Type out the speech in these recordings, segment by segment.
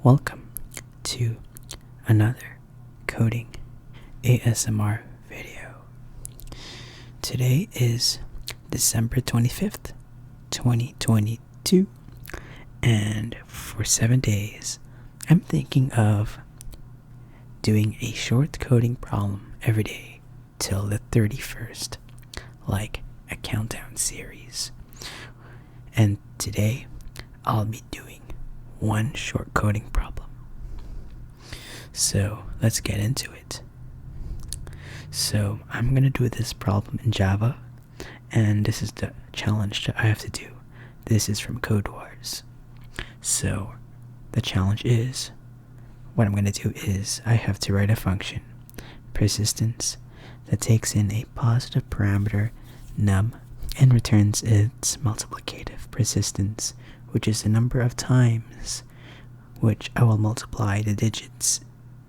Welcome to another coding ASMR video. Today is December 25th, 2022, and for 7 days, I'm thinking of doing a short coding problem every day till the 31st, like a countdown series. And today, I'll be doing one short coding problem. So let's get into it. So I'm gonna do this problem in Java, and this is the challenge that I have to do. This is from Code Wars. So the challenge is, what I'm gonna do is I have to write a function, persistence, that takes in a positive parameter num and returns its multiplicative persistence, which is the number of times which I will multiply the digits,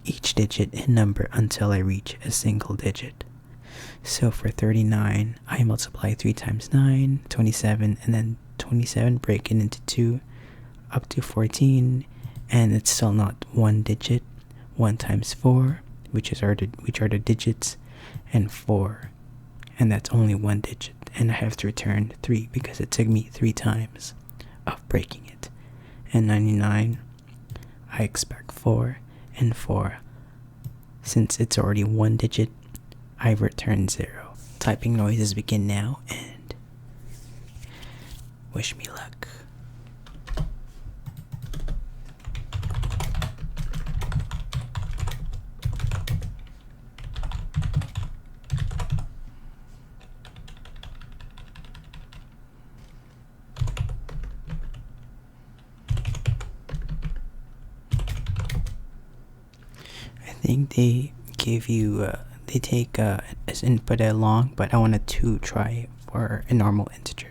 each digit in number, until I reach a single digit. So for 39, I multiply 3 times 9, 27, and then 27 break it into 2, up to 14, and it's still not one digit. 1 times 4, which are the digits, and 4, and that's only one digit, and I have to return 3 because it took me 3 times of breaking it. And 99, I expect 4, and 4, since it's already one digit, I return 0. Typing noises begin now, and wish me luck. I think they give you, they take as input a long, but I wanted to try for a normal integer.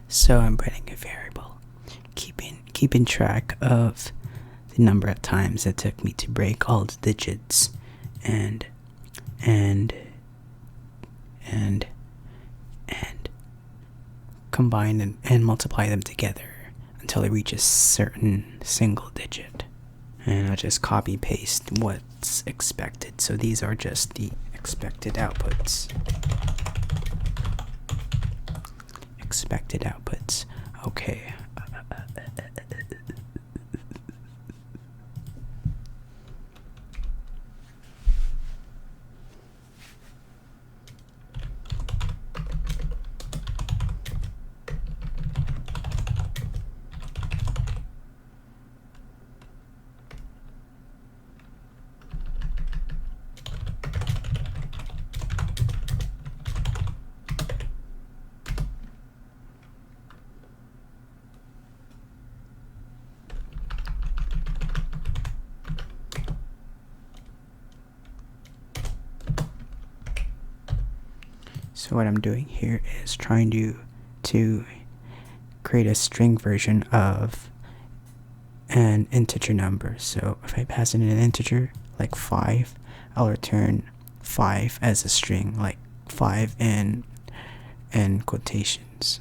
So I'm putting a variable, keeping track of the number of times it took me to break all the digits, and combine and multiply them together until it reaches a certain single digit. And I'll just copy paste what's expected. So these are just the expected outputs. Okay. So what I'm doing here is trying to create a string version of an integer number. So if I pass in an integer like 5, I'll return 5 as a string, like 5 in quotations.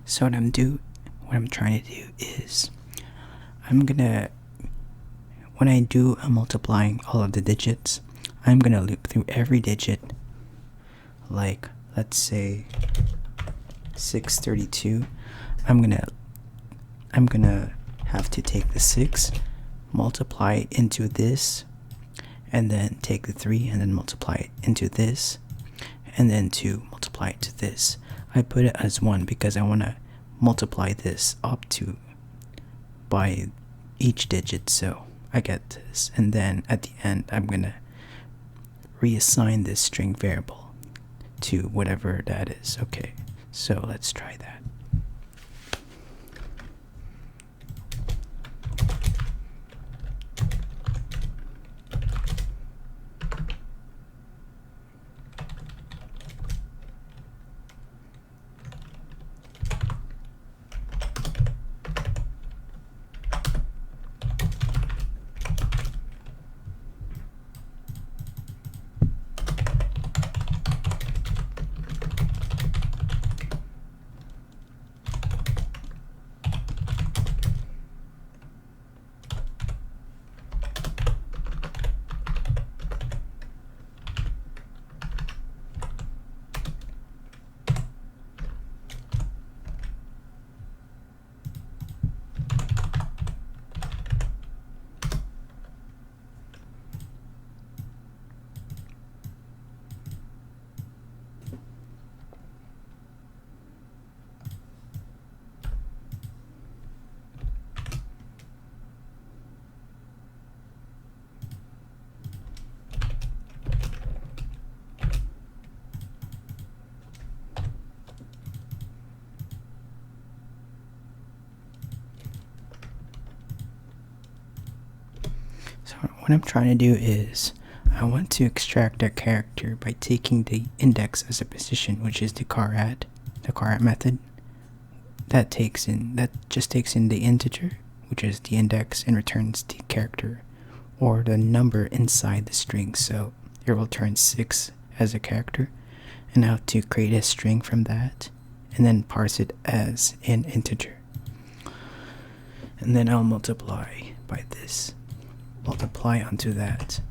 So what I'm trying to do is when I do a multiplying all of the digits, I'm gonna loop through every digit. Like, let's say 632. I'm gonna have to take the 6, multiply it into this, and then take the 3 and then multiply it into this, and then 2, multiply it to this. I put it as 1 because I want to multiply this up to by each digit, so I get this. And then at the end, I'm gonna reassign this string variable to whatever that is. Okay, so let's try that. So what I'm trying to do is I want to extract a character by taking the index as a position, which is the char_at method. That just takes in the integer, which is the index, and returns the character or the number inside the string. So it will return 6 as a character, and I have to create a string from that and then parse it as an integer. And then I'll multiply by this. Multiply onto that.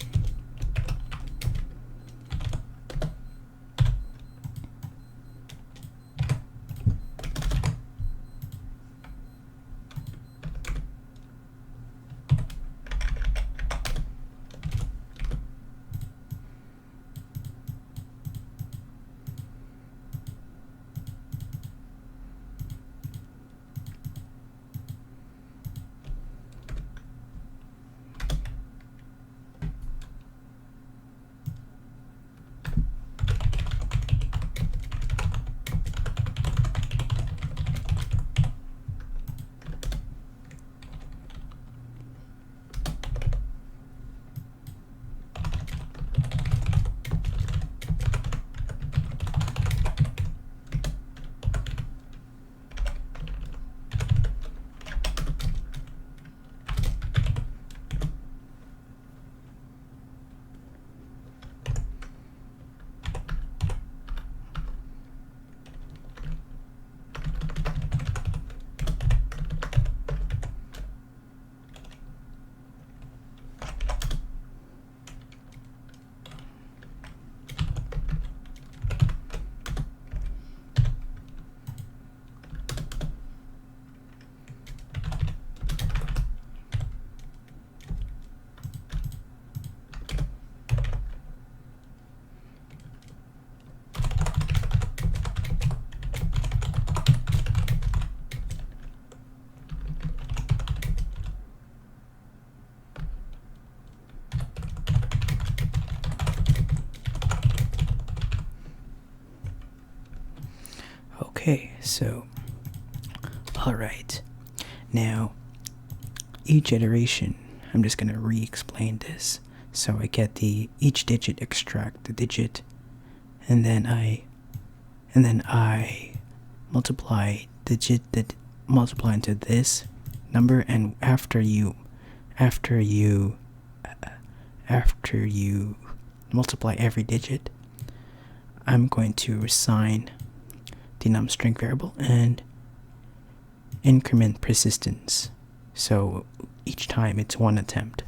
Okay, so alright. Now each iteration, I'm just gonna re-explain this. So I get each digit, extract the digit, and then I multiply multiply into this number, and after you multiply every digit, I'm going to assign the num string variable, and increment persistence. So each time it's one attempt.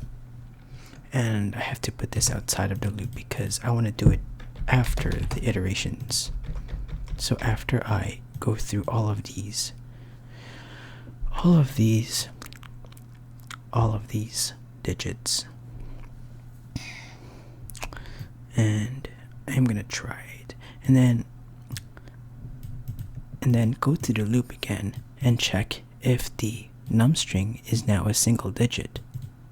And I have to put this outside of the loop because I want to do it after the iterations. So after I go through all of these digits, and I'm gonna try it, and then go through the loop again and check if the num string is now a single digit,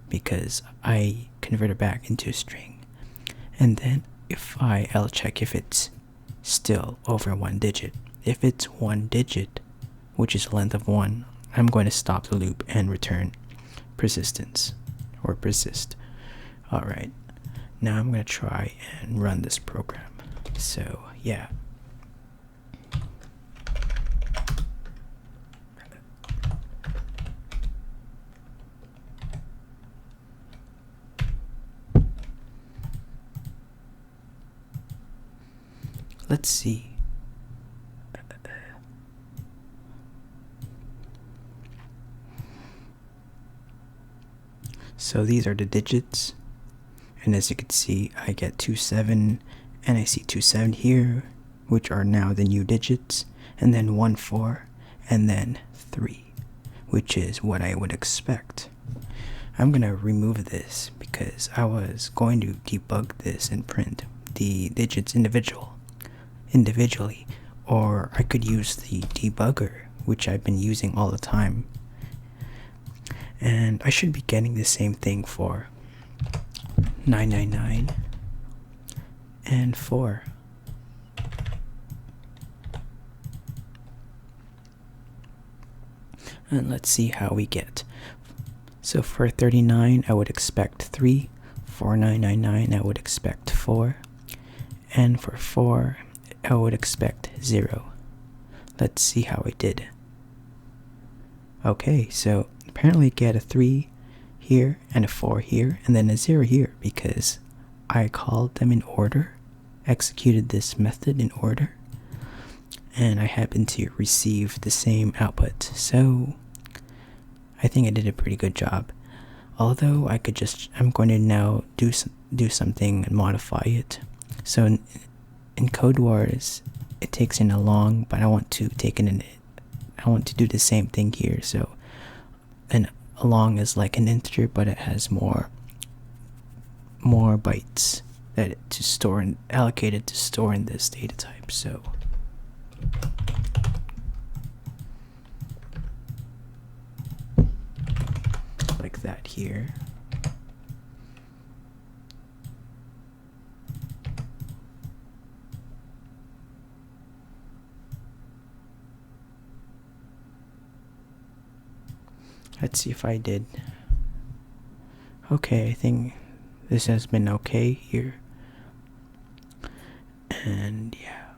because I convert it back into a string. And then I'll check if it's still over one digit. If it's one digit, which is a length of 1, I'm going to stop the loop and return persistence, or persist. Alright, now I'm going to try and run this program. So yeah. Let's see. So these are the digits, and as you can see, I get 27, and I see 27 here, which are now the new digits, and then 1 4, and then 3, which is what I would expect. I'm gonna remove this because I was going to debug this and print the digits individually, or I could use the debugger, which I've been using all the time. And I should be getting the same thing for 999 and 4. And let's see how we get. So for 39, I would expect 3. For 999, I would expect 4. And for 4, I would expect 0. Let's see how I did. Okay, so apparently get a 3 here and a 4 here and then a 0 here because I called them in order, executed this method in order, and I happened to receive the same output. So I think I did a pretty good job. Although I'm going to now do something and modify it. So in Code Wars, it takes in a long, but I want to do the same thing here. So a long is like an integer, but it has more bytes allocated to store in this data type. So like that here. Let's see if I did. Okay, I think this has been okay here. And yeah.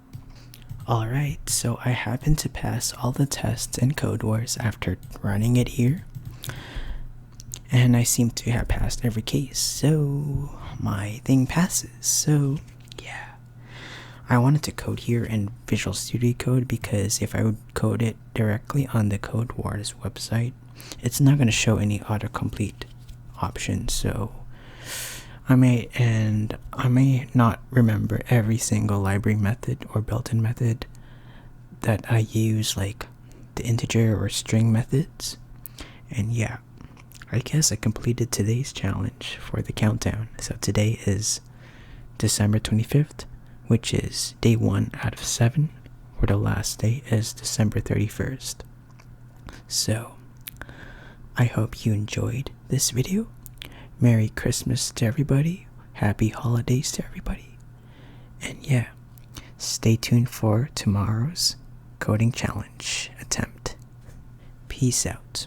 Alright, so I happened to pass all the tests in Code Wars after running it here. And I seem to have passed every case, so my thing passes. So yeah. I wanted to code here in Visual Studio Code because if I would code it directly on the Code Wars website, it's not going to show any autocomplete options. So I may not remember every single library method or built-in method that I use, like the integer or string methods. And yeah, I guess I completed today's challenge for the countdown. So today is December 25th, which is day 1 out of 7, or the last day is December 31st. So I hope you enjoyed this video. Merry Christmas to everybody. Happy holidays to everybody. And yeah, stay tuned for tomorrow's coding challenge attempt. Peace out.